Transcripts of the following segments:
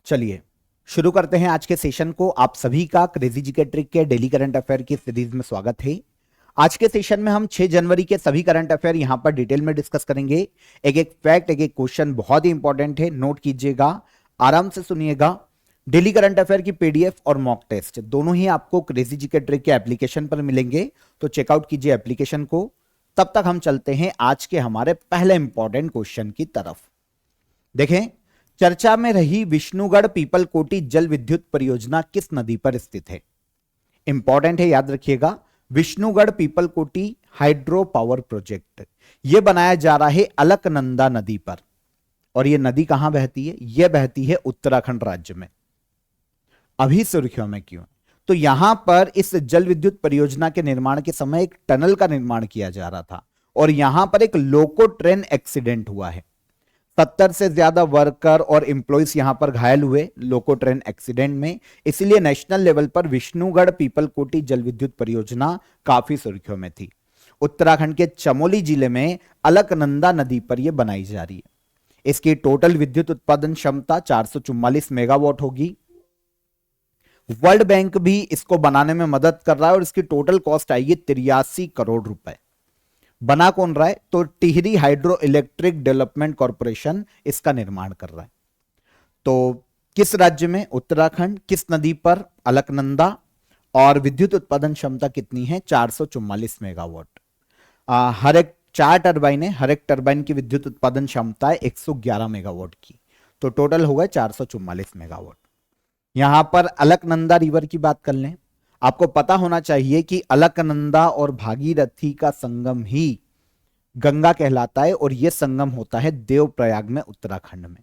चलिए शुरू करते हैं आज के सेशन को। आप सभी का क्रेजी जीके ट्रिक के डेली करंट अफेयर की सीरीज में स्वागत है। आज के सेशन में हम 6 जनवरी के सभी करंट अफेयर यहां पर डिटेल में डिस्कस करेंगे। एक एक फैक्ट, एक एक क्वेश्चन बहुत ही इंपॉर्टेंट है, नोट कीजिएगा, आराम से सुनिएगा। डेली करंट अफेयर की पीडीएफ और मॉक टेस्ट दोनों ही आपको क्रेजी जीके ट्रिक के एप्लीकेशन पर मिलेंगे, तो चेकआउट कीजिए एप्लीकेशन को। तब तक हम चलते हैं आज के हमारे पहले इंपॉर्टेंट क्वेश्चन की तरफ। देखें, चर्चा में रही विष्णुगढ़ पीपलकोटी जल विद्युत परियोजना किस नदी पर स्थित है? इंपॉर्टेंट है, याद रखिएगा। Vishnugarh Pipalkoti hydro power project यह बनाया जा रहा है अलकनंदा नदी पर। और यह नदी कहां बहती है? यह बहती है उत्तराखंड राज्य में। अभी सुर्खियों में क्यों? तो यहां पर इस जल विद्युत परियोजना के निर्माण के समय एक टनल का निर्माण किया जा रहा था और यहां पर एक लोको ट्रेन एक्सीडेंट हुआ है। 70 से ज्यादा वर्कर और एम्प्लॉइज यहां पर घायल हुए लोको ट्रेन एक्सीडेंट में। इसलिए नेशनल लेवल पर विष्णुगढ़ पीपलकोटी जल विद्युत परियोजना काफी सुर्खियों में थी। उत्तराखंड के चमोली जिले में अलकनंदा नदी पर यह बनाई जा रही है। इसकी टोटल विद्युत उत्पादन क्षमता 444 मेगावाट होगी। वर्ल्ड बैंक भी इसको बनाने में मदद कर रहा है और इसकी टोटल कॉस्ट आएगी 83 करोड़ रुपए। बना कौन रहा है? तो Tehri hydro electric development corporation इसका निर्माण कर रहा है। तो किस राज्य में? उत्तराखंड। किस नदी पर? अलकनंदा। और विद्युत उत्पादन क्षमता कितनी है? 444 मेगावाट। हर एक 4 टरबाइन है, हर एक टरबाइन की विद्युत उत्पादन क्षमता है 111 मेगावाट की। तो टोटल होगा 444 मेगावाट। यहां पर अलकनंदा रिवर की बात कर लें। आपको पता होना चाहिए कि अलकनंदा और भागीरथी का संगम ही गंगा कहलाता है और यह संगम होता है देवप्रयाग में, उत्तराखंड में।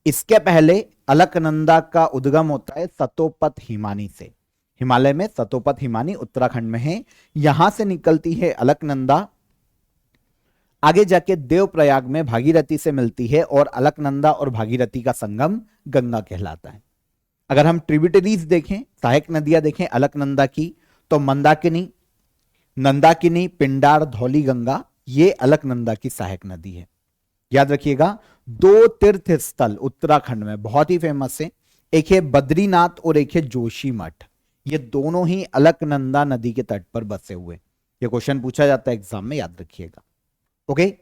इसके पहले अलकनंदा का उद्गम होता है सतोपथ हिमानी से। हिमालय में सतोपथ हिमानी उत्तराखंड में है। यहां से निकलती है अलकनंदा, आगे जाके देवप्रयाग में भागीरथी से मिलती है और अलकनंदा और भागीरथी का संगम गंगा कहलाता है। अगर हम ट्रिब्यूटरीज देखें, सहायक नदियां देखें अलकनंदा की, तो मंदाकिनी, नंदाकिनी, पिंडार, धौली गंगा, ये अलकनंदा की सहायक नदी है। याद रखिएगा, 2 तीर्थ स्थल उत्तराखंड में बहुत ही फेमस है। एक है बद्रीनाथ और एक है जोशीमठ। ये दोनों ही अलकनंदा नदी के तट पर बसे हुए। ये क्वेश्चन पूछा जाता है एग्जाम में, याद रखिएगा। ओके,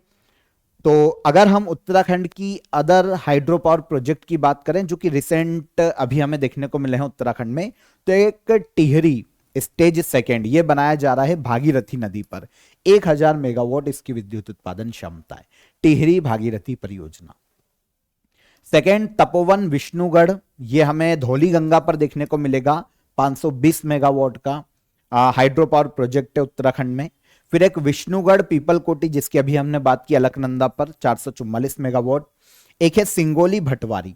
तो अगर हम उत्तराखंड की अदर हाइड्रो पावर प्रोजेक्ट की बात करें जो कि रिसेंट अभी हमें देखने को मिले हैं उत्तराखंड में, तो एक टिहरी स्टेज सेकेंड ये बनाया जा रहा है भागीरथी नदी पर। 1000 मेगावाट इसकी विद्युत उत्पादन क्षमता है, टिहरी भागीरथी परियोजना। सेकेंड तपोवन विष्णुगढ़, ये हमें धौली गंगा पर देखने को मिलेगा। 520 मेगावाट का हाइड्रो पावर प्रोजेक्ट है उत्तराखंड में। फिर एक विष्णुगढ़ पीपलकोटी जिसकी अभी हमने बात की अलकनंदा पर, 444 मेगावाट। एक है सिंगोली भटवारी,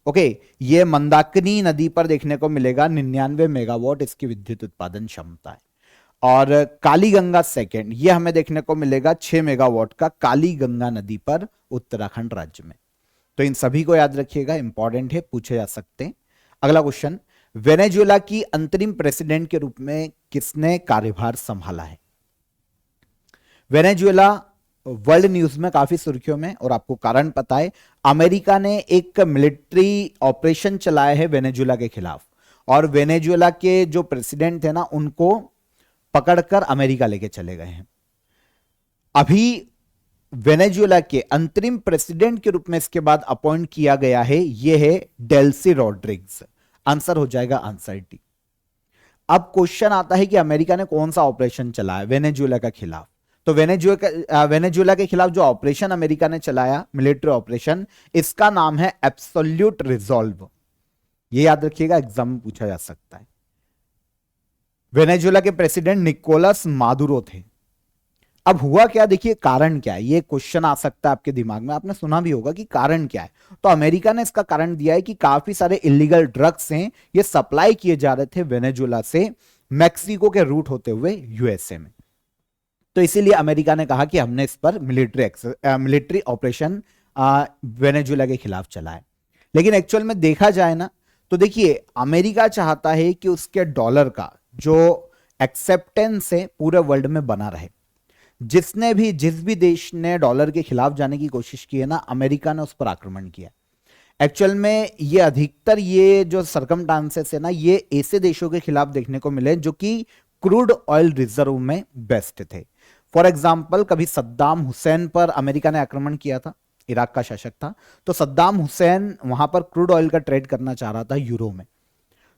ओके, ये मंदाकिनी नदी पर देखने को मिलेगा, 99 मेगावाट इसकी विद्युत उत्पादन क्षमता है। और काली गंगा सेकेंड, ये हमें देखने को मिलेगा 6 मेगावाट का, काली गंगा नदी पर उत्तराखंड राज्य में। तो इन सभी को याद रखिएगा, इंपॉर्टेंट है, पूछे जा सकते हैं। अगला क्वेश्चन, वेनेजुएला की अंतरिम प्रेसिडेंट के रूप में किसने कार्यभार संभाला है? वेनेजुएला वर्ल्ड न्यूज में काफी सुर्खियों में, और आपको कारण पता है, अमेरिका ने एक मिलिट्री ऑपरेशन चलाया है वेनेजुएला के खिलाफ और वेनेजुएला के जो प्रेसिडेंट थे ना, उनको पकड़कर अमेरिका लेके चले गए हैं। अभी वेनेजुएला के अंतरिम प्रेसिडेंट के रूप में इसके बाद अपॉइंट किया गया है, यह है डेल्सी रॉड्रिग्स। आंसर हो जाएगा आंसर डी। अब क्वेश्चन आता है कि अमेरिका ने कौन सा ऑपरेशन चलाया वेनेजुएला के खिलाफ? तो वेनेजुएला के खिलाफ जो ऑपरेशन अमेरिका ने चलाया, मिलिट्री ऑपरेशन, इसका नाम है एब्सोल्यूट रिजॉल्व। ये याद रखिएगा, एग्जाम में पूछा जा सकता है। वेनेजुएला के प्रेसिडेंट निकोलस मादुरो थे। अब हुआ क्या, देखिए कारण क्या है, ये क्वेश्चन आ सकता है आपके दिमाग में, आपने सुना भी होगा कि कारण क्या है। तो अमेरिका ने इसका कारण दिया है कि काफी सारे इलीगल ड्रग्स हैं, ये सप्लाई किए जा रहे थे वेनेजुएला से मैक्सिको के रूट होते हुए यूएसए में। तो इसीलिए अमेरिका ने कहा कि हमने इस पर मिलिट्री ऑपरेशन वेनेजुएला के खिलाफ चलाए। लेकिन एक्चुअल में देखा जाए ना, तो देखिए अमेरिका चाहता है कि उसके डॉलर का जो एक्सेप्टेंस है पूरे वर्ल्ड में बना रहे। जिस भी देश ने डॉलर के खिलाफ जाने की कोशिश की है ना, अमेरिका ने उस पर आक्रमण किया। एक्चुअल में ये अधिकतर ये जो सरकमस्टांसेस है ना, ये ऐसे देशों के खिलाफ देखने को मिले जो कि क्रूड ऑयल रिजर्व में बेस्ट थे। फॉर एग्जाम्पल, कभी सद्दाम हुसैन पर अमेरिका ने आक्रमण किया था, इराक का शासक था, तो सद्दाम हुसैन वहां पर क्रूड ऑयल का ट्रेड करना चाह रहा था यूरो में।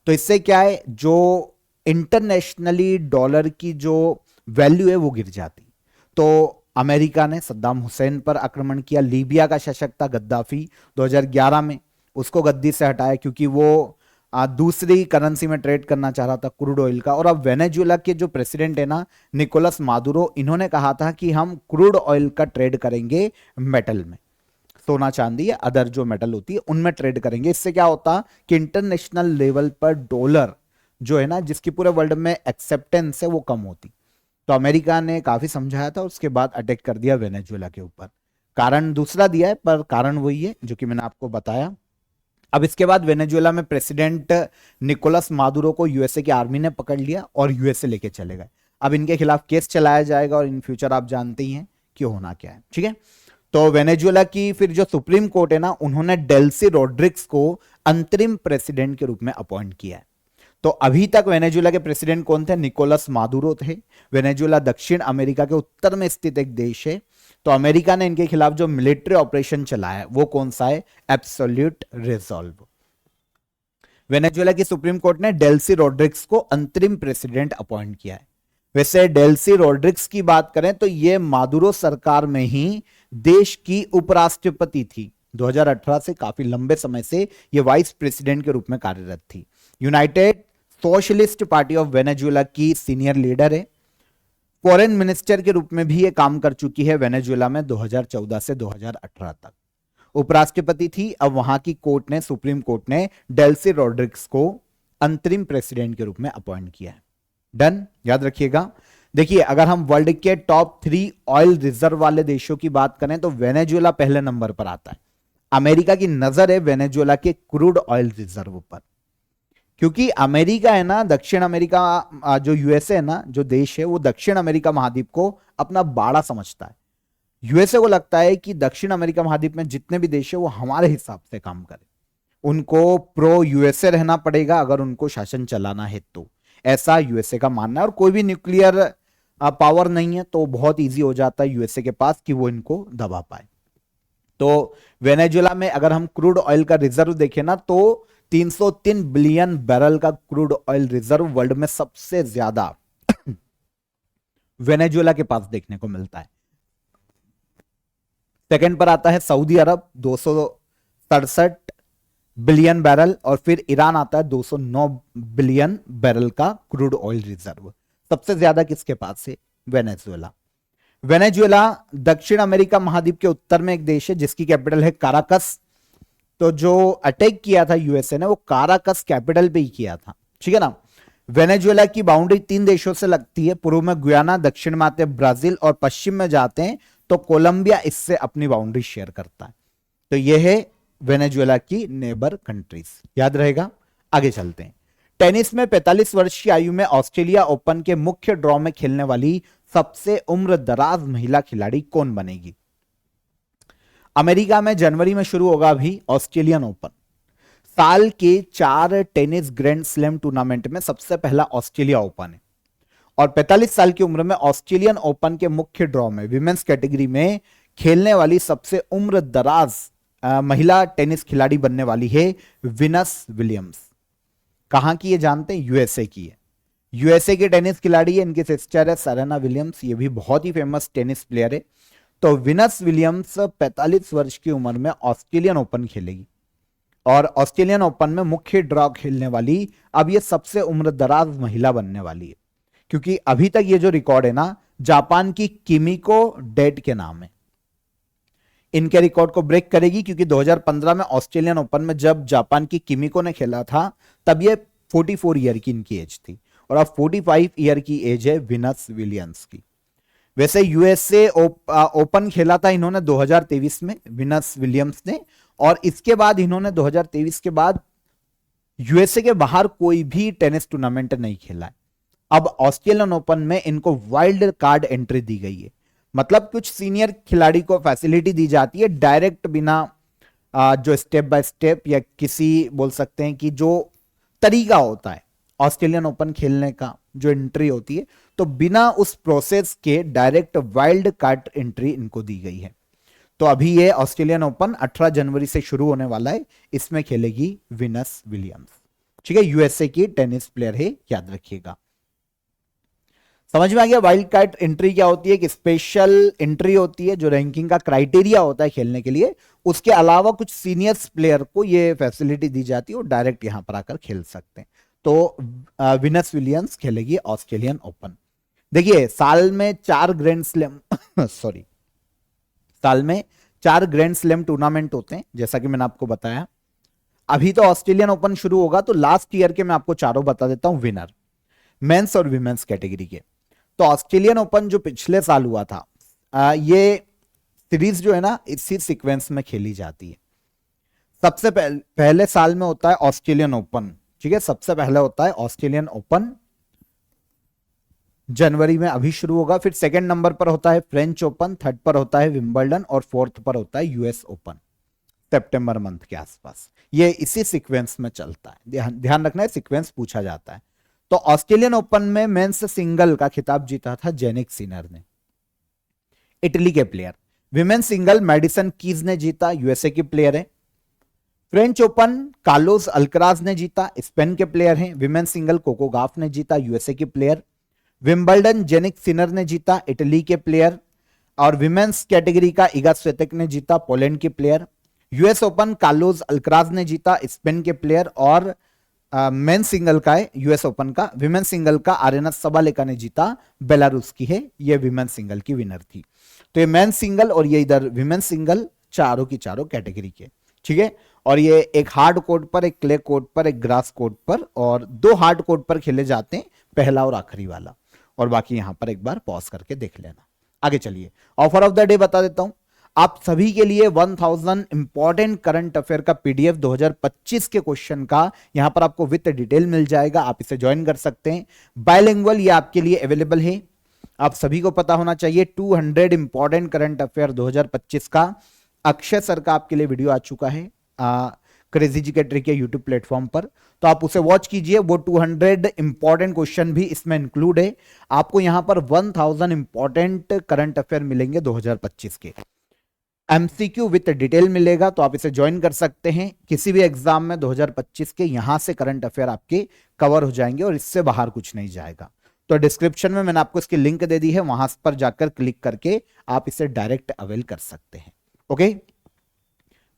तो इससे क्या है, जो इंटरनेशनली डॉलर की जो वैल्यू है वो गिर जाती। तो अमेरिका ने सद्दाम हुसैन पर आक्रमण किया। लीबिया का शासक था गद्दाफी, 2011 में उसको गद्दी से हटाया क्योंकि वो दूसरी करेंसी में ट्रेड करना चाह रहा था क्रूड ऑयल का। और अब वेनेजुएला के जो प्रेसिडेंट है ना, निकोलस मादुरो, इन्होंने कहा था कि हम क्रूड ऑयल का ट्रेड करेंगे मेटल में, सोना चांदी या अदर जो मेटल होती है उनमें ट्रेड करेंगे। इससे क्या होता कि इंटरनेशनल लेवल पर डॉलर जो है ना, जिसकी पूरे वर्ल्ड में एक्सेप्टेंस है, वो कम होती। तो अमेरिका ने काफी समझाया था, उसके बाद अटैक कर दिया वेनेजुएला के ऊपर। कारण दूसरा दिया है, पर कारण वही है जो कि मैंने आपको बताया। अब इसके बाद वेनेजुएला में प्रेसिडेंट निकोलस मादुरो को यूएसए की आर्मी ने पकड़ लिया और यूएसए लेके चले गए। अब इनके खिलाफ केस चलाया जाएगा और इन फ्यूचर आप जानते ही हैं कि होना क्या है। ठीक है, तो वेनेजुएला की फिर जो सुप्रीम कोर्ट है ना, उन्होंने डेल्सी रोड्रिग्स को अंतरिम प्रेसिडेंट के रूप में अपॉइंट किया है। तो अभी तक वेनेजुएला के प्रेसिडेंट कौन थे? निकोलस मादुरो थे। वेनेजुएला दक्षिण अमेरिका के उत्तर में स्थित एक देश है। तो अमेरिका ने इनके खिलाफ जो मिलिट्री ऑपरेशन चलाया है वो कौन सा है? Absolute resolve. वेनेजुएला की सुप्रीम कोर्ट ने डेल्सी रोड्रिग्स को अंतरिम प्रेसिडेंट अपॉइंट किया है। वैसे डेल्सी रोड्रिग्स की बात करें तो ये मादुरो सरकार में ही देश की उपराष्ट्रपति थी। 2018 से काफी लंबे समय से ये वाइस प्रेसिडेंट के रूप में कार्यरत थी। United socialist party of Venezuela की सीनियर लीडर है। फॉरेन मिनिस्टर के रूप में भी ये काम कर चुकी है वेनेजुएला में 2014 से 2018 तक। उपराष्ट्रपति थी। अब वहां की कोर्ट ने, सुप्रीम कोर्ट ने डेल्सी रोड्रिग्स को अंतरिम प्रेसिडेंट के रूप में अपॉइंट किया है। डन, याद रखिएगा। देखिए, अगर हम वर्ल्ड के टॉप 3 ऑयल रिजर्व वाले देशों की बात करें तो वेनेजुएला पहले नंबर पर आता है। अमेरिका की नजर है वेनेजुएला के क्रूड ऑयल रिजर्व पर, क्योंकि अमेरिका है ना, दक्षिण अमेरिका जो यूएसए है ना, जो देश है, वो दक्षिण अमेरिका महाद्वीप को अपना बाड़ा समझता है। यूएसए को लगता है कि दक्षिण अमेरिका महाद्वीप में जितने भी देश है वो हमारे हिसाब से काम करें, उनको प्रो यूएसए रहना पड़ेगा अगर उनको शासन चलाना है तो, ऐसा यूएसए का मानना है। और कोई भी न्यूक्लियर पावर नहीं है तो बहुत इजी हो जाता है यूएसए के पास कि वो इनको दबा पाए। तो वेनेजुएला में अगर हम क्रूड ऑयल का रिजर्व देखें ना, तो 303 बिलियन बैरल का क्रूड ऑयल रिजर्व वर्ल्ड में सबसे ज्यादा वेनेजुएला के पास देखने को मिलता है। सेकंड पर आता है सऊदी अरब 267 बिलियन बैरल, और फिर ईरान आता है 209 बिलियन बैरल का क्रूड ऑयल रिजर्व। सबसे ज्यादा किसके पास है? वेनेजुएला। वेनेजुएला दक्षिण अमेरिका महाद्वीप के उत्तर में एक देश है जिसकी कैपिटल है काराकस। तो जो अटैक किया था यूएसए ने वो काराकस कैपिटल पे ही किया था। ठीक है ना। वेनेजुएला की बाउंड्री 3 देशों से लगती है। पूर्व में गुयाना, दक्षिण में आते हैं ब्राजील, और पश्चिम में जाते हैं तो कोलंबिया इससे अपनी बाउंड्री शेयर करता है। तो यह है वेनेजुएला की नेबर कंट्रीज, याद रहेगा। आगे चलते हैं। टेनिस में 45 वर्ष की आयु में ऑस्ट्रेलिया ओपन के मुख्य ड्रॉ में खेलने वाली सबसे उम्र दराज महिला खिलाड़ी कौन बनेगी? अमेरिका में जनवरी में शुरू होगा अभी ऑस्ट्रेलियन ओपन। साल के 4 टेनिस ग्रैंड स्लैम टूर्नामेंट में सबसे पहला ऑस्ट्रेलिया ओपन है, और 45 साल की उम्र में ऑस्ट्रेलियन ओपन के मुख्य ड्रॉ में विमेंस कैटेगरी में खेलने वाली सबसे उम्र दराज महिला टेनिस खिलाड़ी बनने वाली है विनस विलियम्स। कहां की ये जानते हैं? यूएसए की है। यूएसए की टेनिस खिलाड़ी है, इनकी सिस्टर है सेरेना विलियम्स, ये भी बहुत ही फेमस टेनिस प्लेयर है। तो विनस विलियम्स 45 वर्ष की उम्र में ऑस्ट्रेलियन ओपन खेलेगी, और ऑस्ट्रेलियन ओपन में मुख्य ड्रॉ खेलने वाली अब ये सबसे उम्र दराज महिला बनने वाली है, क्योंकि अभी तक ये जो रिकॉर्ड है ना, जापान की किमिको डेट के नाम है। इनके रिकॉर्ड को ब्रेक करेगी, क्योंकि 2015 में ऑस्ट्रेलियन ओपन में जब जापान की किमिको ने खेला था तब ये 44 ईयर की इनकी एज थी, और अब 45 ईयर की एज है विनस विलियम्स की। वैसे यूएसए ओपन खेला था इन्होंने 2023 में विनस विलियम्स ने, और इसके बाद इन्होंने 2023 के बाद यूएसए के बाहर कोई भी टेनिस टूर्नामेंट नहीं खेला है। अब ऑस्ट्रेलियन ओपन में इनको वाइल्ड कार्ड एंट्री दी गई है, मतलब कुछ सीनियर खिलाड़ी को फैसिलिटी दी जाती है डायरेक्ट बिना जो स्टेप बाय स्टेप या किसी बोल सकते हैं कि जो तरीका होता है ऑस्ट्रेलियन ओपन खेलने का, जो एंट्री होती है, तो बिना उस प्रोसेस के डायरेक्ट वाइल्ड कार्ड एंट्री इनको दी गई है। तो अभी ये ऑस्ट्रेलियन ओपन 18 जनवरी से शुरू होने वाला है, इसमें खेलेगी विनस विलियम्स। ठीक है, यूएसए की टेनिस प्लेयर है, याद रखिएगा। समझ में आ गया वाइल्ड कार्ड एंट्री क्या होती है? एक स्पेशल एंट्री होती है जो रैंकिंग का क्राइटेरिया होता है खेलने के लिए, उसके अलावा कुछ सीनियर्स प्लेयर को ये फैसिलिटी दी जाती है और डायरेक्ट यहां पर आकर खेल सकते हैं। तो विनस विलियम्स खेलेगी ऑस्ट्रेलियन ओपन। देखिए साल में 4 ग्रैंड स्लैम सॉरी, साल में 4 ग्रैंड स्लैम टूर्नामेंट होते हैं, जैसा कि मैंने आपको बताया। अभी तो ऑस्ट्रेलियन ओपन शुरू होगा, तो लास्ट ईयर के मैं आपको चारों बता देता हूं विनर, मेंस और विमेंस कैटेगरी के। तो ऑस्ट्रेलियन ओपन जो पिछले साल हुआ था, ये सीरीज जो है ना इसी सीक्वेंस में खेली जाती है। सबसे पहले साल में होता है ऑस्ट्रेलियन ओपन, ठीक है, सबसे पहले होता है ऑस्ट्रेलियन ओपन, जनवरी में अभी शुरू होगा। फिर सेकंड नंबर पर होता है फ्रेंच ओपन, थर्ड पर होता है विंबलडन और फोर्थ पर होता है यूएस ओपन, सितंबर मंथ के आसपास। ये इसी सीक्वेंस में चलता है, ध्यान रखना है, सीक्वेंस पूछा जाता है। तो ऑस्ट्रेलियन ओपन में मेंस सिंगल का खिताब जीता था जेनिक सिनर ने, इटली के player. Women single medicine keys ने जीता, यूएसए की प्लेयर है। फ्रेंच ओपन कार्लोस अल्कराज ने जीता, स्पेन के प्लेयर हैं। विमेन सिंगल कोको गाफ ने जीता, यूएसए की प्लेयर। विंबलडन जेनिक सिनर ने जीता, इटली के प्लेयर। और विमेन्स कैटेगरी का इगा स्वेतेक ने जीता, पोलैंड के player. US open Carlos Alcaraz ने जीता, स्पेन के प्लेयर। और मेन सिंगल का है यूएस ओपन का, विमेन सिंगल का आरेना सबालेका ने जीता, बेलारूस की है, ये विमेन सिंगल की विनर थी। तो ये मेन सिंगल और ये इधर विमेन सिंगल, चारों की चारों कैटेगरी के, ठीक है। और ये एक हार्ड कोर्ट पर, एक क्ले कोर्ट पर, एक ग्रास कोर्ट पर और 2 हार्ड कोर्ट पर खेले जाते हैं, पहला और आखिरी वाला। और बाकी यहां पर एक बार पॉज करके देख लेना। आगे चलिए, ऑफर ऑफ द डे बता देता हूं आप सभी के लिए। 1000 इंपॉर्टेंट करंट अफेयर का पीडीएफ 2025 के क्वेश्चन का यहां पर आपको विद डिटेल मिल जाएगा, आप इसे ज्वाइन कर सकते हैं। बायलिंगुअल ये आपके लिए अवेलेबल है, आप सभी को पता होना चाहिए। 200 इंपॉर्टेंट करंट अफेयर 2025 का अक्षय सर का आपके लिए वीडियो आ चुका है क्रेजी जी के ट्रिक के यूट्यूब प्लेटफॉर्म पर, तो आप उसे वॉच कीजिए। वो 200 इंपॉर्टेंट क्वेश्चन भी इसमें इंक्लूड है। आपको यहां पर 1000 इंपॉर्टेंट करंट अफेयर मिलेंगे 2025 के, एमसीक्यू विद डिटेल मिलेगा, तो आप इसे ज्वाइन कर सकते हैं। किसी भी एग्जाम में 2025 के यहां से करंट अफेयर आपके कवर हो जाएंगे और इससे बाहर कुछ नहीं जाएगा। तो डिस्क्रिप्शन में मैंने आपको इसकी लिंक दे दी है, वहां पर जाकर क्लिक करके आप इसे डायरेक्ट अवेल कर सकते हैं। ओके,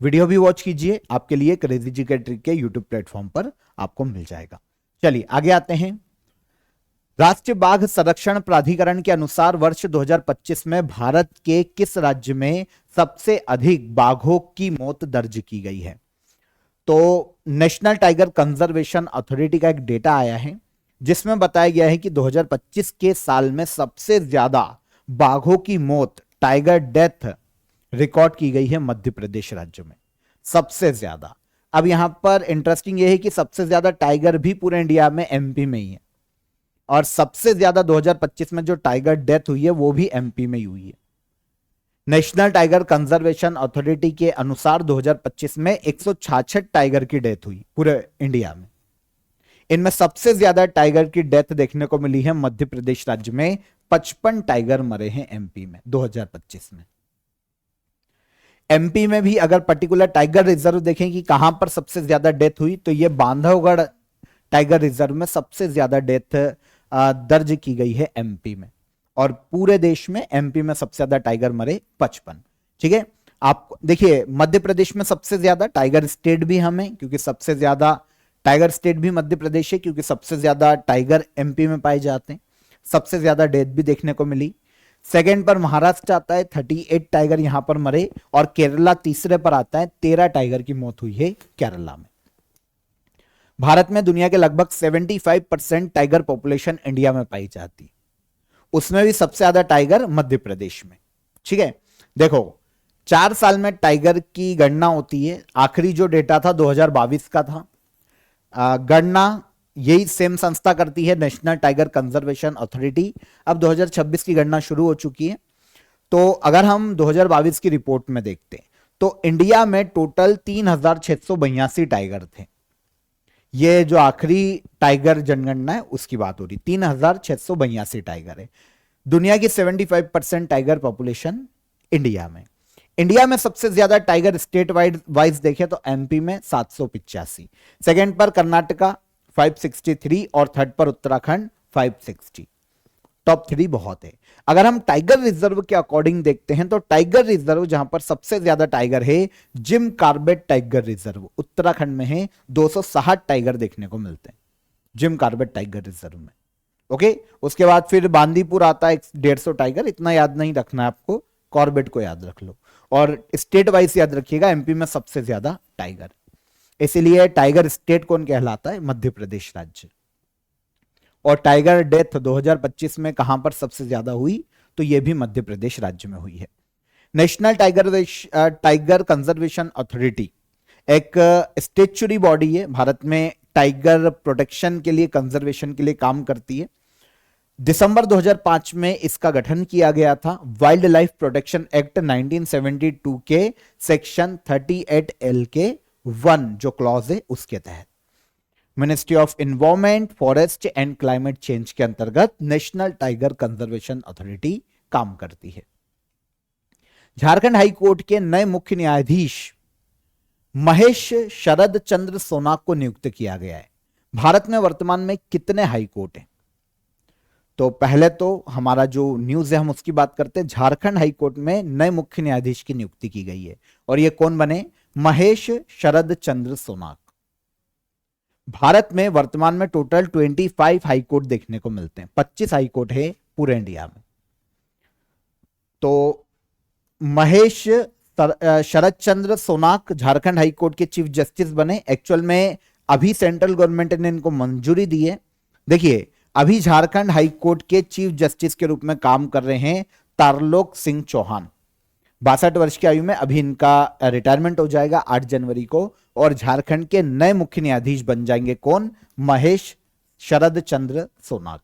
वीडियो भी वॉच कीजिए, आपके लिए क्रेजी जी के ट्रिक के यूट्यूब प्लेटफॉर्म पर आपको मिल जाएगा। चलिए आगे आते हैं। राष्ट्रीय बाघ संरक्षण प्राधिकरण के अनुसार वर्ष 2025 में भारत के किस राज्य में सबसे अधिक बाघों की मौत दर्ज की गई है? तो नेशनल टाइगर कंजर्वेशन अथॉरिटी का एक डेटा आया है जिसमें बताया गया है कि 2025 के साल में सबसे ज्यादा बाघों की मौत, टाइगर डेथ रिकॉर्ड की गई है मध्य प्रदेश राज्य में, सबसे ज्यादा। अब यहां पर इंटरेस्टिंग यह है कि सबसे ज्यादा टाइगर भी पूरे इंडिया में एमपी में ही है, और सबसे ज्यादा 2025 में जो टाइगर डेथ हुई है वो भी एमपी में ही हुई है। नेशनल टाइगर कंजर्वेशन अथॉरिटी के अनुसार 2025 में 166 टाइगर की डेथ हुई पूरे इंडिया में। इनमें सबसे ज्यादा टाइगर की डेथ देखने को मिली है मध्य प्रदेश राज्य में, 55 टाइगर मरे हैं एमपी में 2025 में। एमपी में भी अगर पर्टिकुलर टाइगर रिजर्व देखें कि कहां पर सबसे ज्यादा डेथ हुई, तो यह बांधवगढ़ टाइगर रिजर्व में सबसे ज्यादा डेथ दर्ज की गई है एमपी में। और पूरे देश में एमपी में सबसे ज्यादा टाइगर मरे 55। ठीक है, आप देखिए मध्य प्रदेश में सबसे ज्यादा, टाइगर स्टेट भी हमें, क्योंकि सबसे ज्यादा टाइगर स्टेट भी मध्य प्रदेश है, क्योंकि सबसे ज्यादा टाइगर एमपी में पाए जाते हैं। सबसे ज्यादा डेथ भी देखने को मिली। सेकंड पर महाराष्ट्र आता है, 38 टाइगर यहां पर मरे। और केरला तीसरे पर आता है, 13 टाइगर की मौत हुई है केरला में। भारत में दुनिया के लगभग 75% टाइगर पॉपुलेशन इंडिया में पाई जाती है, उसमें भी सबसे ज्यादा टाइगर मध्य प्रदेश में। ठीक है, देखो 4 साल में टाइगर की गणना होती है। आखिरी जो डेटा था 2022 का था। गणना यही सेम संस्था करती है, नेशनल टाइगर कंजर्वेशन अथॉरिटी। अब 2026 की गणना शुरू हो चुकी है। तो अगर हम 2022 की रिपोर्ट में देखते हैं तो इंडिया में टोटल 3682 टाइगर थे। ये जो आखिरी टाइगर जनगणना है उसकी बात हो रही, 3682 टाइगर है। दुनिया की 75% टाइगर पॉपुलेशन इंडिया में। इंडिया में सबसे ज्यादा टाइगर स्टेट वाइज देखें तो एमपी में 785, सेकंड पर कर्नाटका 563 और थर्ड पर उत्तराखंड 560। टॉप 3 बहुत है। अगर हम टाइगर रिजर्व के अकॉर्डिंग देखते हैं तो टाइगर रिजर्व जहां पर सबसे ज्यादा टाइगर है, Jim Corbett tiger reserve Uttarakhand में है, 260 टाइगर देखने को मिलते हैं जिम कार्बेट टाइगर रिजर्व में। ओके, उसके बाद फिर बांदीपुर आता है 150 टाइगर, इतना याद नहीं रखना है आपको, कॉर्बेट को याद रख लो। और स्टेट वाइज याद रखिएगा, एमपी में सबसे ज्यादा टाइगर, इसीलिए टाइगर स्टेट कौन कहलाता है? मध्य प्रदेश राज्य। और टाइगर डेथ 2025 में कहां पर सबसे ज्यादा हुई? तो यह भी मध्य प्रदेश राज्य में हुई है। नेशनल टाइगर कंजर्वेशन अथॉरिटी एक स्टेचुरी बॉडी है, भारत में टाइगर प्रोटेक्शन के लिए, कंजर्वेशन के लिए काम करती है। दिसंबर 2005 में इसका गठन किया गया था। वाइल्ड लाइफ प्रोटेक्शन एक्ट 1972 के सेक्शन 38L के 1 जो क्लॉज है उसके तहत ministry of environment, forest and climate change के अंतर्गत नेशनल टाइगर कंजर्वेशन अथॉरिटी काम करती है। झारखंड हाई कोर्ट के नए मुख्य न्यायाधीश महेश शरद चंद्र सोनाक को नियुक्त किया गया है। भारत में वर्तमान में कितने हाई कोर्ट हैं? तो पहले तो हमारा जो न्यूज है हम उसकी बात करते हैं। झारखंड हाई कोर्ट में नए मुख्य न्यायाधीश की नियुक्ति की गई है और ये कौन बने? महेश शरद चंद्र सोनाक। भारत में वर्तमान में टोटल 25 हाई कोर्ट देखने को मिलते हैं, 25 हाई कोर्ट है पूरे इंडिया में। तो महेश शरद चंद्र सोनाक झारखंड हाई कोर्ट के चीफ जस्टिस बने। एक्चुअल में अभी सेंट्रल गवर्नमेंट ने इनको मंजूरी दी है। देखिए, अभी झारखंड हाई कोर्ट के चीफ जस्टिस के रूप में काम कर रहे हैं तारलोक सिंह चौहान। 62 वर्ष की आयु में अभी इनका रिटायरमेंट हो जाएगा 8 जनवरी को, और झारखंड के नए मुख्य न्यायाधीश बन जाएंगे कौन? महेश शरद चंद्र सोनाक।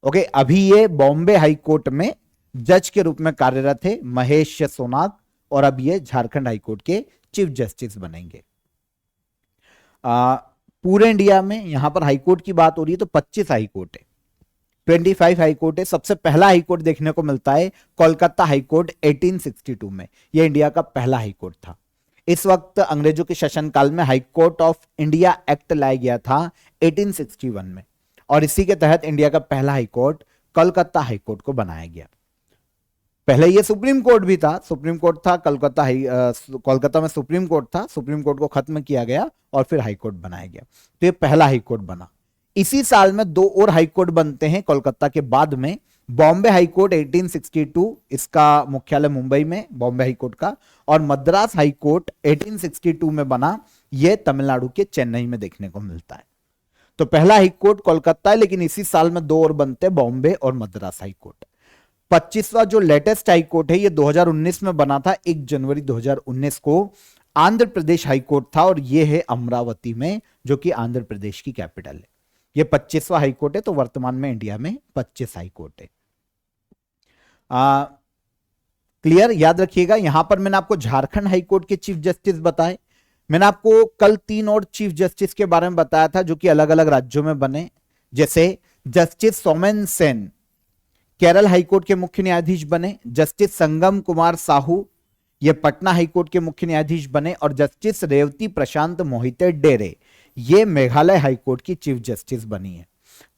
ओके, अभी ये बॉम्बे हाई कोर्ट में जज के रूप में कार्यरत है महेश सोनाक, और अब ये झारखंड हाई कोर्ट के चीफ जस्टिस बनेंगे। पूरे इंडिया में यहां पर हाई कोर्ट की बात हो रही है तो 25 हाई कोर्ट है, 25 हाई कोर्ट है। सबसे पहला हाई कोर्ट देखने को मिलता है कोलकाता हाई कोर्ट 1862 में। यह इंडिया का पहला हाई कोर्ट था। इस वक्त अंग्रेजों के शासनकाल में high court of India act लाया गया था 1861 में, और इसी के तहत इंडिया का पहला high court Kolkata high court को बनाया गया। पहले ये सुप्रीम कोर्ट भी था, सुप्रीम कोर्ट था कोलकाता में सुप्रीम कोर्ट था, सुप्रीम कोर्ट को खत्म किया गया और फिर हाई कोर्ट बनाया गया। तो ये पहला हाई कोर्ट बना। इसी साल में 2 और हाई कोर्ट बनते हैं कोलकाता के बाद में। बॉम्बे हाई कोर्ट 1862, इसका मुख्यालय मुंबई में बॉम्बे हाई कोर्ट का, और मद्रास हाई कोर्ट 1862 में बना, यह तमिलनाडु के चेन्नई में देखने को मिलता है। तो पहला हाई कोर्ट कोलकाता है, लेकिन इसी साल में 2 और बनते हैं, बॉम्बे और मद्रास हाई कोर्ट। 25वां जो लेटेस्ट हाई कोर्ट है ये 2019 में बना था, 1 जनवरी 2019 को। आंध्र प्रदेश हाई कोर्ट था और ये है अमरावती में, जो कि आंध्र प्रदेश की कैपिटल है। ये 25वां हाई कोर्ट है। तो वर्तमान में इंडिया में 25 हाई कोर्ट है। क्लियर? याद रखिएगा, यहां पर मैंने आपको झारखंड हाई कोर्ट के चीफ जस्टिस बताए। मैंने आपको कल 3 और चीफ जस्टिस के बारे में बताया था जो कि अलग अलग राज्यों में बने, जैसे जस्टिस सोमेन सेन केरल हाईकोर्ट के मुख्य न्यायाधीश बने, जस्टिस संगम कुमार साहू ये पटना हाईकोर्ट के मुख्य न्यायाधीश बने, और जस्टिस रेवती प्रशांत मोहिते डेरे ये मेघालय हाईकोर्ट की चीफ जस्टिस बनी है।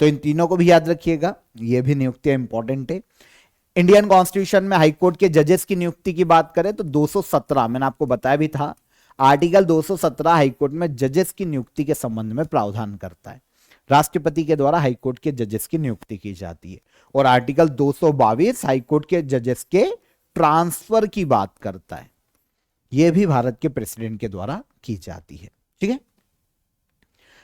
तो इन तीनों को भी याद रखिएगा, ये भी नियुक्तियां इंपॉर्टेंट है। इंडियन कॉन्स्टिट्यूशन में हाईकोर्ट के जजेस की नियुक्ति की बात करें तो 217, मैंने आपको बताया भी था, आर्टिकल 217 हाईकोर्ट में जजेस की नियुक्ति के संबंध में प्रावधान करता है। राष्ट्रपति के द्वारा हाईकोर्ट के जजेस की नियुक्ति की जाती है। और आर्टिकल 222 हाईकोर्ट के जजेस के ट्रांसफर की बात करता है, यह भी भारत के प्रेसिडेंट के द्वारा की जाती है। ठीक है।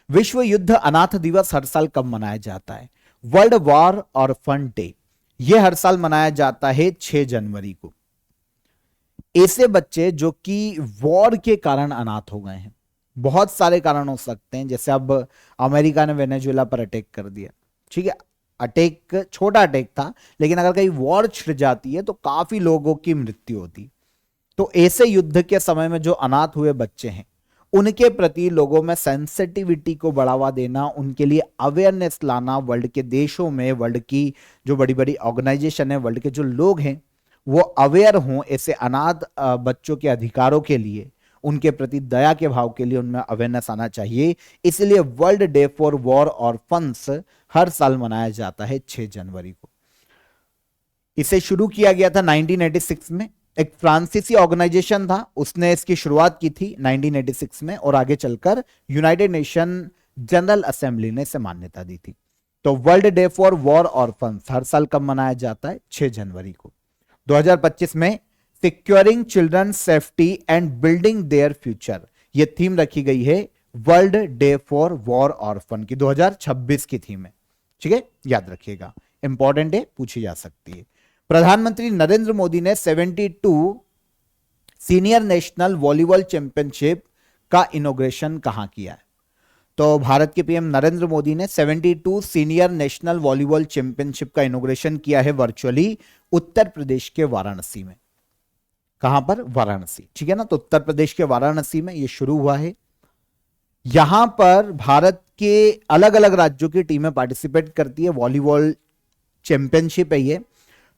विश्व युद्ध अनाथ दिवस हर साल कब मनाया जाता है? वर्ल्ड वॉर ऑर्फन डे यह हर साल मनाया जाता है 6 जनवरी को। ऐसे बच्चे जो कि वॉर के कारण अनाथ हो गए हैं, बहुत सारे कारण हो सकते हैं, जैसे अब अमेरिका ने वेनेजुएला पर अटैक कर दिया, ठीक है, अटैक छोटा अटैक था, लेकिन अगर कहीं वॉर छिड़ जाती है तो काफी लोगों की मृत्यु होती। तो ऐसे युद्ध के समय में जो अनाथ हुए बच्चे हैं उनके प्रति लोगों में सेंसिटिविटी को बढ़ावा देना, उनके लिए अवेयरनेस लाना, वर्ल्ड के देशों में, वर्ल्ड की जो बड़ी बड़ी ऑर्गेनाइजेशन है, वर्ल्ड के जो लोग हैं वो अवेयर हों ऐसे अनाथ बच्चों के अधिकारों के लिए, उनके प्रति दया के भाव के लिए उनमें अवेयरनेस आना चाहिए। इसलिए World Day for War Orphans हर साल मनाया जाता है 6 जनवरी को। इसे शुरू किया गया था 1986 में, एक फ्रांसीसी ऑर्गेनाइजेशन था, उसने इसकी शुरुआत की थी 1986 में और आगे चलकर यूनाइटेड नेशन जनरल असेंबली ने इसे मान्यता दी थी। तो World Day for War Orphans हर साल कब मनाया जाता है? 6 जनवरी को। 2025 में securing children safety and building their future, यह थीम रखी गई है world Day for war orphan की, 2026 की थीम है। ठीक है, याद रखिएगा, इंपॉर्टेंट है, पूछी जा सकती है। प्रधानमंत्री नरेंद्र मोदी ने 72 सीनियर नेशनल वॉलीबॉल चैंपियनशिप का इनॉग्रेशन कहां किया है? तो भारत के पीएम नरेंद्र मोदी ने 72 सीनियर नेशनल वॉलीबॉल चैंपियनशिप का इनॉग्रेशन किया है वर्चुअली उत्तर प्रदेश के वाराणसी में। कहां पर? वाराणसी। ठीक है ना, तो उत्तर प्रदेश के वाराणसी में यह शुरू हुआ है। यहां पर भारत के अलग अलग राज्यों की टीमें पार्टिसिपेट करती है, वॉलीबॉल चैंपियनशिप है ये।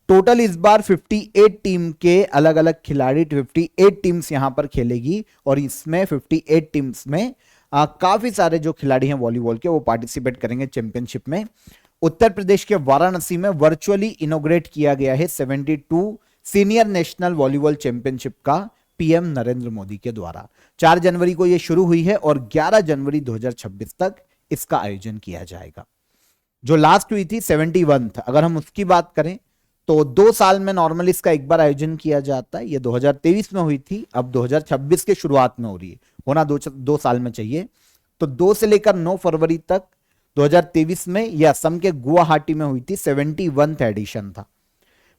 टोटल इस बार 58 टीम के अलग अलग खिलाड़ी, 58 टीम्स यहां पर खेलेगी और इसमें 58 टीम्स में काफी सारे जो खिलाड़ी हैं वॉलीबॉल के वो पार्टिसिपेट करेंगे चैंपियनशिप में। उत्तर प्रदेश के वाराणसी में वर्चुअली इनॉग्रेट किया गया है 72 सीनियर नेशनल वॉलीबॉल चैंपियनशिप का पीएम नरेंद्र मोदी के द्वारा। 4 जनवरी को यह शुरू हुई है और 11 जनवरी 2026 तक इसका आयोजन किया जाएगा। जो लास्ट हुई थी 71, अगर हम उसकी बात करें तो 2 साल में नॉर्मली इसका एक बार आयोजन किया जाता है। ये 2023 में हुई थी, अब 2026 के शुरुआत में हो रही है, होना 2 साल में चाहिए। तो 2 से लेकर 9 फरवरी तक 2023 में यह असम के गुवाहाटी में हुई थी, 71वां एडिशन था।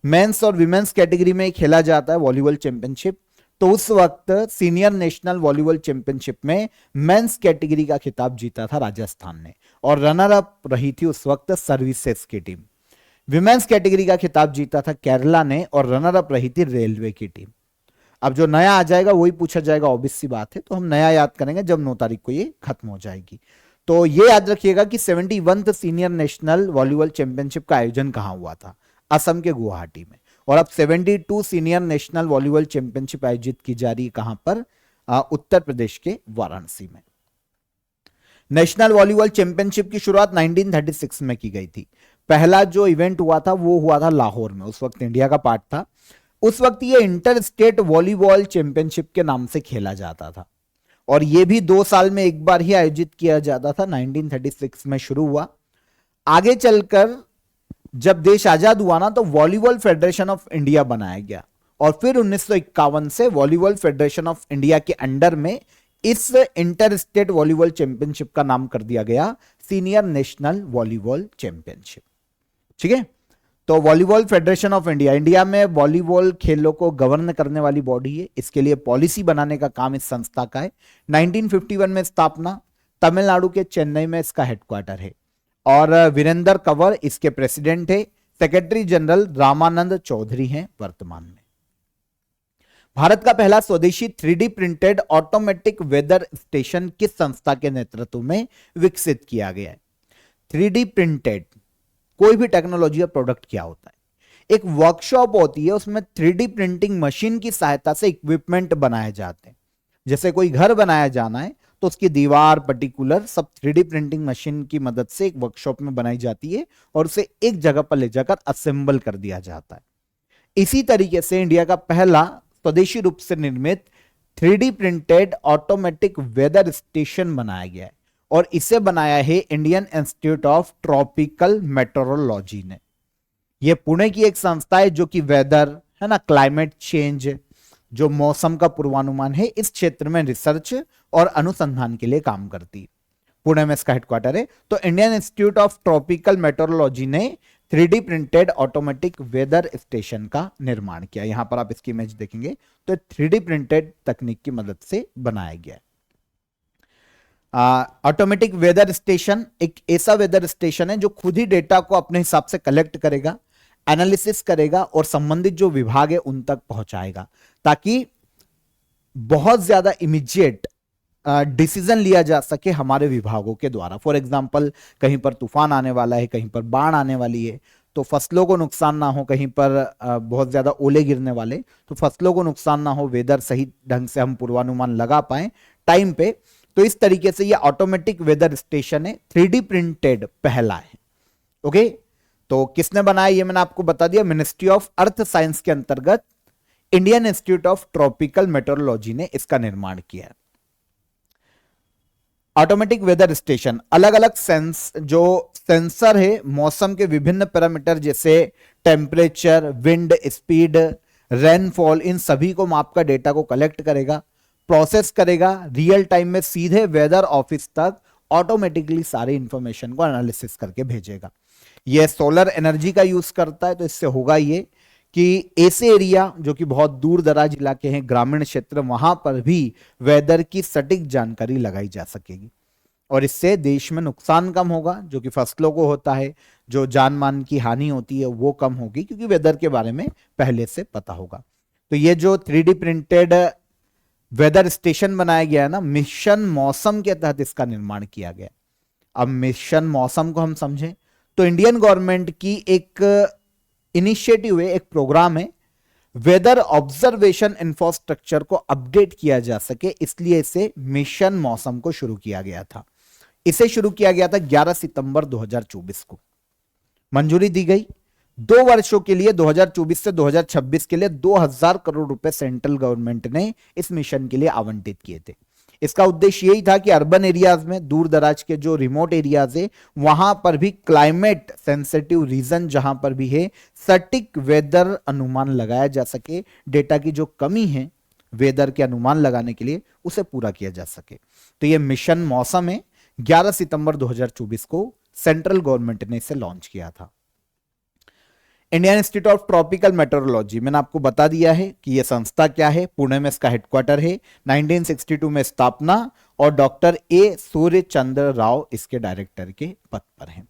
मेंस और विमेंस कैटेगरी में खेला जाता है वॉलीबॉल चैंपियनशिप। तो उस वक्त सीनियर नेशनल वॉलीबॉल चैंपियनशिप में मेंस कैटेगरी का खिताब जीता था राजस्थान ने और रनर अप रही थी उस वक्त सर्विसेज की टीम। विमेंस कैटेगरी का खिताब जीता था केरला ने और रनर अप रही थी रेलवे की टीम। अब जो नया आ जाएगा वही पूछा जाएगा, ऑब्वियस सी बात है, तो हम नया याद करेंगे जब 9 तारीख को ये खत्म हो जाएगी। तो ये याद रखिएगा कि 71 सीनियर नेशनल वॉलीबॉल चैंपियनशिप का आयोजन कहां हुआ था? असम के गुवाहाटी में। और अब 72 सीनियर नेशनल वॉलीबॉल चैंपियनशिप आयोजित की जा रही है कहां पर? उत्तर प्रदेश के वाराणसी में। नेशनल वॉलीबॉल चैंपियनशिप की शुरुआत 1936 में की गई थी। पहला जो इवेंट हुआ था वो हुआ था लाहौर में, उस वक्त इंडिया का पार्ट था। उस वक्त ये इंटर स्टेट वॉलीबॉल चैंपियनशिप के नाम से खेला जाता था और ये भी 2 साल में एक बार ही आयोजित किया जाता था। 1936 में शुरू हुआ, आगे चलकर जब देश आजाद हुआ ना तो वॉलीबॉल फेडरेशन ऑफ इंडिया बनाया गया और फिर 1951 से वॉलीबॉल फेडरेशन ऑफ इंडिया के अंडर में इस इंटर स्टेट वॉलीबॉल चैंपियनशिप का नाम कर दिया गया सीनियर नेशनल वॉलीबॉल चैंपियनशिप। ठीक है, तो volleyball federation of India, India में वॉलीबॉल खेलों को गवर्न करने वाली बॉडी है। इसके लिए पॉलिसी बनाने का काम इस संस्था का है। 1951 में स्थापना, तमिलनाडु के चेन्नई में इसका हेडक्वार्टर है और वीरेंद्र कंवर इसके प्रेसिडेंट है। सेक्रेटरी जनरल रामानंद चौधरी हैं वर्तमान में। भारत का पहला स्वदेशी 3D printed automatic weather station किस संस्था के नेतृत्व में विकसित किया गया है? 3D प्रिंटेड कोई भी टेक्नोलॉजी या प्रोडक्ट क्या होता है? एक वर्कशॉप होती है, उसमें 3D प्रिंटिंग मशीन की सहायता से इक्विपमेंट बनाए जाते हैं। जैसे कोई घर बनाया जाना है तो उसकी दीवार पर्टिकुलर सब 3D प्रिंटिंग मशीन की मदद से एक वर्कशॉप में बनाई जाती है और उसे एक जगह पर ले जाकर असेंबल कर दिया जाता है। इसी तरीके से इंडिया का पहला स्वदेशी रूप से निर्मित 3D printed automatic weather station बनाया गया है और इसे बनाया है Indian institute of tropical metrology ने। यह पुणे की एक संस्था है जो कि वेदर है ना, क्लाइमेट चेंज, जो मौसम का पूर्वानुमान है, इस क्षेत्र में रिसर्च और अनुसंधान के लिए काम करती है। पुणे में इसका हेडक्वार्टर है। तो Indian institute of tropical metrology ने 3D printed automatic weather station का निर्माण किया। यहां पर आप इसकी इमेज देखेंगे तो 3D प्रिंटेड तकनीक की मदद से बनाया गया है। ऑटोमेटिक वेदर स्टेशन एक ऐसा वेदर स्टेशन है जो खुद ही डेटा को अपने हिसाब से कलेक्ट करेगा, एनालिसिस करेगा और संबंधित जो विभाग है उन तक पहुंचाएगा, ताकि बहुत ज्यादा इमीडिएट डिसीजन लिया जा सके हमारे विभागों के द्वारा। फॉर एग्जाम्पल, कहीं पर तूफान आने वाला है, कहीं पर बाढ़ आने वाली है, तो फसलों को नुकसान ना हो, कहीं पर बहुत ज्यादा ओले गिरने वाले, तो फसलों को नुकसान ना हो, वेदर सही ढंग से हम पूर्वानुमान लगा पाए टाइम पे। तो इस तरीके से ये ऑटोमेटिक वेदर स्टेशन है, 3D प्रिंटेड पहला है। ओके, तो किसने बनाया ये मैंने आपको बता दिया, मिनिस्ट्री ऑफ अर्थ साइंस के अंतर्गत Indian institute of tropical metrology ने इसका निर्माण किया है। ऑटोमेटिक वेदर स्टेशन अलग अलग सेंसर है, मौसम के विभिन्न पैरामीटर जैसे टेम्परेचर, विंड स्पीड, रेनफॉल, इन सभी को माप का डेटा को कलेक्ट करेगा, प्रोसेस करेगा, रियल टाइम में सीधे वेदर ऑफिस तक ऑटोमेटिकली सारी इंफॉर्मेशन को एनालिसिस करके भेजेगा। यह सोलर एनर्जी का यूज करता है, तो इससे होगा ये कि ऐसे एरिया जो कि बहुत दूर दराज इलाके हैं, ग्रामीण क्षेत्र, वहां पर भी वेदर की सटीक जानकारी लगाई जा सकेगी और इससे देश में नुकसान कम होगा, जो कि फसलों को होता है, जो जान मान की हानि होती है वो कम होगी, क्योंकि वेदर के बारे में पहले से पता होगा। तो ये जो 3D प्रिंटेड वेदर स्टेशन बनाया गया है ना, मिशन मौसम के तहत इसका निर्माण किया गया। अब मिशन मौसम को हम समझें तो इंडियन गवर्नमेंट की एक इनिशिएटिव है, एक प्रोग्राम है, वेदर ऑब्जर्वेशन इंफ्रास्ट्रक्चर को अपडेट किया जा सके, इसलिए इसे मिशन मौसम को शुरू किया गया था। इसे शुरू किया गया था 11 सितंबर 2024 को, मंजूरी दी गई 2 वर्षों के लिए, 2024 से 2026 के लिए 2000 करोड़ रुपए सेंट्रल गवर्नमेंट ने इस मिशन के लिए आवंटित किए थे। इसका उद्देश्य यही था कि अर्बन एरियाज में, दूर दराज के जो रिमोट एरियाज है, वहां पर भी क्लाइमेट सेंसिटिव रीजन जहां पर भी है, सटीक वेदर अनुमान लगाया जा सके, डेटा की जो कमी है वेदर के अनुमान लगाने के लिए उसे पूरा किया जा सके। तो यह मिशन मौसम है, 11 सितंबर 2024 को सेंट्रल गवर्नमेंट ने इसे लॉन्च किया था। Indian institute of tropical metrology, मैंने आपको बता दिया है कि यह संस्था क्या है, पुणे में इसका हेडक्वार्टर है, 1962 में स्थापना, और डॉक्टर ए सूर्य चंद्र राव इसके डायरेक्टर के पद पर हैं।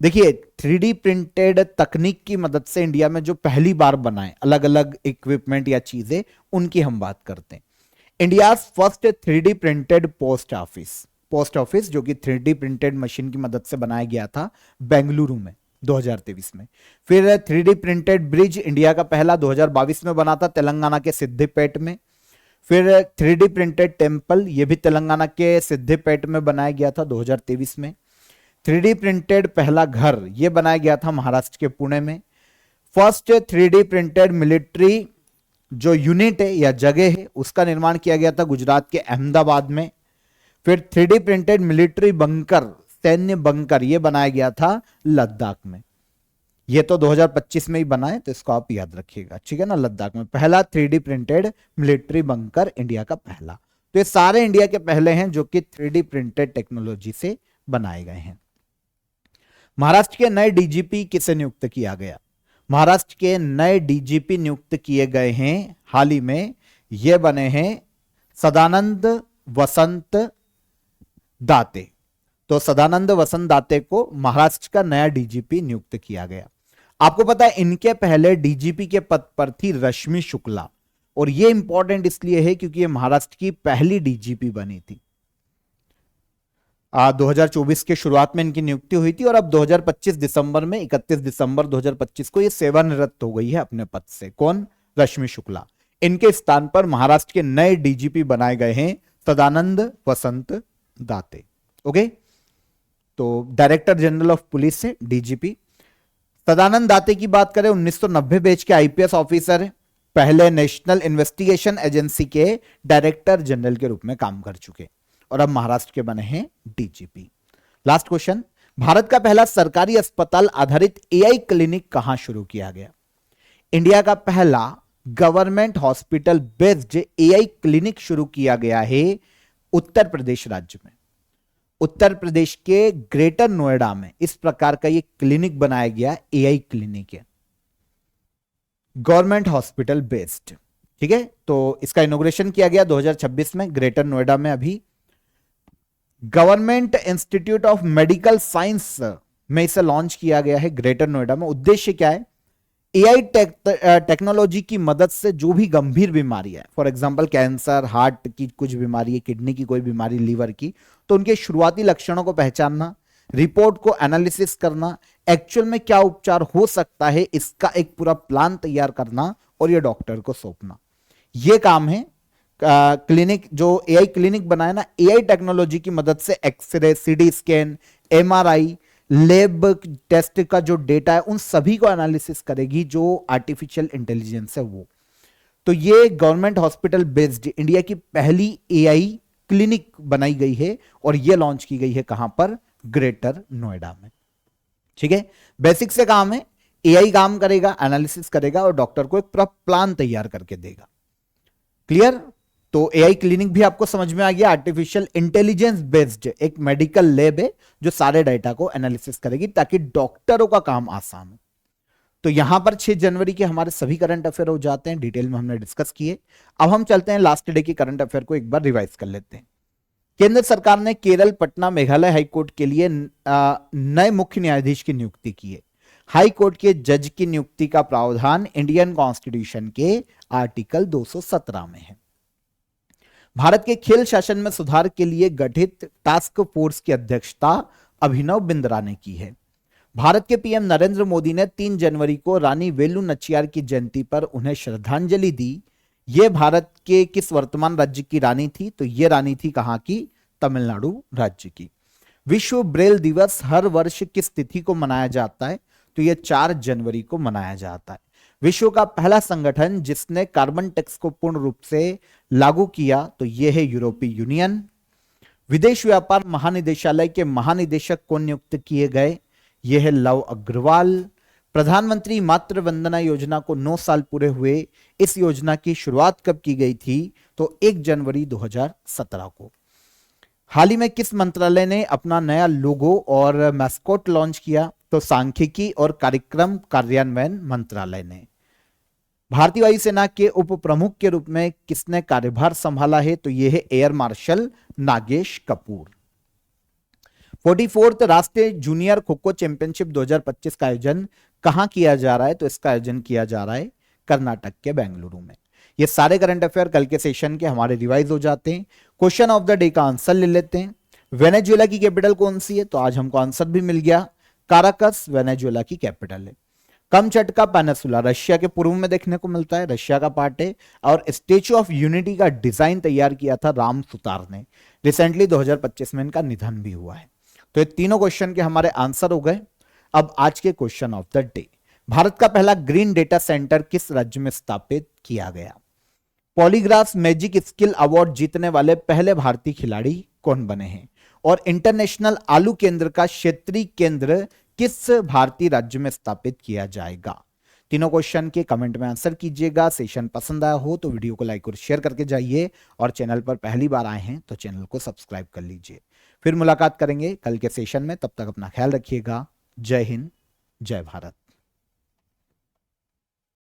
देखिए, 3D प्रिंटेड तकनीक की मदद से इंडिया में जो पहली बार बनाए अलग अलग इक्विपमेंट या चीजें, उनकी हम बात करते हैं। India first 3D printed post office जो कि 3D प्रिंटेड मशीन की मदद से बनाया गया था बेंगलुरु में 2023 में। फिर 3D प्रिंटेड ब्रिज इंडिया का पहला 2022 में बना था तेलंगाना के सिद्धिपेट में। फिर 3D प्रिंटेड टेम्पल, यह भी तेलंगाना के सिद्धिपेट में बनाया गया था 2023 में। 3D प्रिंटेड पहला घर, यह बनाया गया था महाराष्ट्र के पुणे में। फर्स्ट 3D प्रिंटेड मिलिट्री जो यूनिट है या जगह है, उसका निर्माण किया गया था गुजरात के अहमदाबाद में। फिर 3D प्रिंटेड मिलिट्री बंकर, सैन्य बंकर, यह बनाया गया था लद्दाख में। यह तो 2025 में ही बना है, तो इसको आप याद रखिएगा, ठीक है ना। लद्दाख में पहला 3D printed military bunker India का पहला। तो ये सारे इंडिया के पहले हैं जो कि 3D प्रिंटेड टेक्नोलॉजी से बनाए गए हैं। महाराष्ट्र के नए डीजीपी किसे नियुक्त किया गया? महाराष्ट्र के नए डीजीपी नियुक्त किए गए हैं हाल ही में, ये बने हैं सदानंद वसंत दाते। तो सदानंद वसंत दाते को महाराष्ट्र का नया डीजीपी नियुक्त किया गया। आपको पता है इनके पहले डीजीपी के पद पर थी रश्मि शुक्ला, और यह इंपॉर्टेंट इसलिए है क्योंकि ये महाराष्ट्र की पहली डीजीपी बनी थी। 2024 के शुरुआत में इनकी नियुक्ति हुई थी और अब 2025 दिसंबर में 31 दिसंबर 2025 को ये सेवानिवृत्त हो गई है अपने पद से। कौन? रश्मि शुक्ला। इनके स्थान पर महाराष्ट्र के नए डीजीपी बनाए गए हैं सदानंद वसंत दाते। ओके, तो डायरेक्टर जनरल ऑफ पुलिस से डीजीपी। सदानंद दाते की बात करें, 1990 बैच के आईपीएस ऑफिसर है, पहले नेशनल इन्वेस्टिगेशन एजेंसी के डायरेक्टर जनरल के रूप में काम कर चुके और अब महाराष्ट्र के बने हैं डीजीपी। लास्ट क्वेश्चन, भारत का पहला सरकारी अस्पताल आधारित एआई क्लिनिक कहां शुरू किया गया? इंडिया का पहला government hospital based AI clinic शुरू किया गया है उत्तर प्रदेश राज्य में। उत्तर प्रदेश के ग्रेटर नोएडा में इस प्रकार का ये क्लिनिक बनाया गया, एआई क्लिनिक है, गवर्नमेंट हॉस्पिटल बेस्ड। ठीक है, तो इसका इनॉग्रेशन किया गया 2026 में ग्रेटर नोएडा में। अभी government institute of medical science में इसे लॉन्च किया गया है ग्रेटर नोएडा में। उद्देश्य क्या है? एआई टेक्नोलॉजी की मदद से जो भी गंभीर बीमारी है, फॉर एग्जांपल कैंसर, हार्ट की कुछ बीमारी है, किडनी की कोई बीमारी, लीवर की, तो उनके शुरुआती लक्षणों को पहचानना, रिपोर्ट को एनालिसिस करना, एक्चुअल में क्या उपचार हो सकता है इसका एक पूरा प्लान तैयार करना और ये डॉक्टर को सौंपना, ये काम है क्लिनिक जो एआई क्लिनिक बनाए ना, एआई टेक्नोलॉजी की मदद से x ray, CT scan, MRI, lab test का जो डेटा है उन सभी को एनालिसिस करेगी जो आर्टिफिशियल इंटेलिजेंस है वो। तो ये गवर्नमेंट हॉस्पिटल बेस्ड इंडिया की पहली एआई क्लिनिक बनाई गई है और ये लॉन्च की गई है कहां पर? ग्रेटर नोएडा में। ठीक है, बेसिक से काम है, एआई काम करेगा, एनालिसिस करेगा और डॉक्टर को एक पूरा प्लान तैयार करके देगा। क्लियर? तो एआई क्लिनिक भी आपको समझ में आ गया। आर्टिफिशियल इंटेलिजेंस बेस्ड एक मेडिकल लैब है जो सारे डाटा को एनालिसिस करेगी ताकि डॉक्टरों का काम आसान हो। तो यहां पर 6 जनवरी के हमारे सभी करंट अफेयर हो जाते हैं, डिटेल में हमने डिस्कस किए। अब हम चलते हैं लास्ट डे की करंट अफेयर को एक बार रिवाइज कर लेते हैं। केंद्र सरकार ने केरल, पटना, मेघालय हाईकोर्ट के लिए नए मुख्य न्यायाधीश की नियुक्ति की है। हाईकोर्ट के जज की नियुक्ति का प्रावधान इंडियन कॉन्स्टिट्यूशन के आर्टिकल 217 में है। भारत के खेल शासन में सुधार के लिए गठित टास्क फोर्स की अध्यक्षता अभिनव बिंद्रा ने की है। भारत के पीएम नरेंद्र मोदी ने 3 जनवरी को रानी वेलु नचियार की जयंती पर उन्हें श्रद्धांजलि दी। यह भारत के किस वर्तमान राज्य की रानी थी? तो यह रानी थी कहां की? तमिलनाडु राज्य की। विश्व ब्रेल दिवस हर वर्ष किस तिथि को मनाया जाता है? तो यह 4 जनवरी को मनाया जाता है। विश्व का पहला संगठन जिसने कार्बन टैक्स को पूर्ण रूप से लागू किया तो यह है यूरोपीय यूनियन। विदेश व्यापार महानिदेशालय के महानिदेशक कौन नियुक्त किए गए? यह है लव अग्रवाल। प्रधानमंत्री मातृ वंदना योजना को 9 साल पूरे हुए। इस योजना की शुरुआत कब की गई थी? तो 1 जनवरी 2017 को। हाल ही में किस मंत्रालय ने अपना नया लोगो और मैस्कॉट लॉन्च किया? तो सांख्यिकी और कार्यक्रम कार्यान्वयन मंत्रालय ने। भारतीय वायुसेना के उप प्रमुख के रूप में किसने कार्यभार संभाला है? तो यह है air marshal Nagesh Kapoor. 44th राष्ट्रीय जूनियर खो खो चैंपियनशिप 2025 का आयोजन कहां किया जा रहा है? तो इसका आयोजन किया जा रहा है कर्नाटक के बेंगलुरु में। ये सारे करंट अफेयर कल के सेशन के हमारे रिवाइज हो जाते हैं। क्वेश्चन ऑफ द डे का आंसर ले लेते हैं। वेनेजुएला की कैपिटल कौन सी है? तो आज हमको आंसर भी मिल गया, काराकस वेनेजुएला की कैपिटल है। कमचटका पेनिनसुला रशिया के पूर्व में देखने को मिलता है, रशिया का पार्ट है। और स्टेच्यू ऑफ यूनिटी का डिजाइन तैयार किया था राम सुतार ने। रिसेंटली 2025 में इनका निधन भी हुआ है। तो ये तीनों क्वेश्चन के हमारे आंसर हो गए। अब आज के question of the day, Bharat का पहला ग्रीन डेटा सेंटर किस राज्य में स्थापित किया गया? पॉलीग्राफ मैजिक स्किल अवार्ड जीतने वाले पहले भारतीय खिलाड़ी कौन बने हैं? और इंटरनेशनल आलू केंद्र का क्षेत्रीय केंद्र किस भारतीय राज्य में स्थापित किया जाएगा? तीनों क्वेश्चन के कमेंट में आंसर कीजिएगा। सेशन पसंद आया हो तो वीडियो को लाइक और शेयर करके जाइए, और चैनल पर पहली बार आए हैं तो चैनल को सब्सक्राइब कर लीजिए। फिर मुलाकात करेंगे कल के सेशन में, तब तक अपना ख्याल रखिएगा। जय हिंद, जय भारत।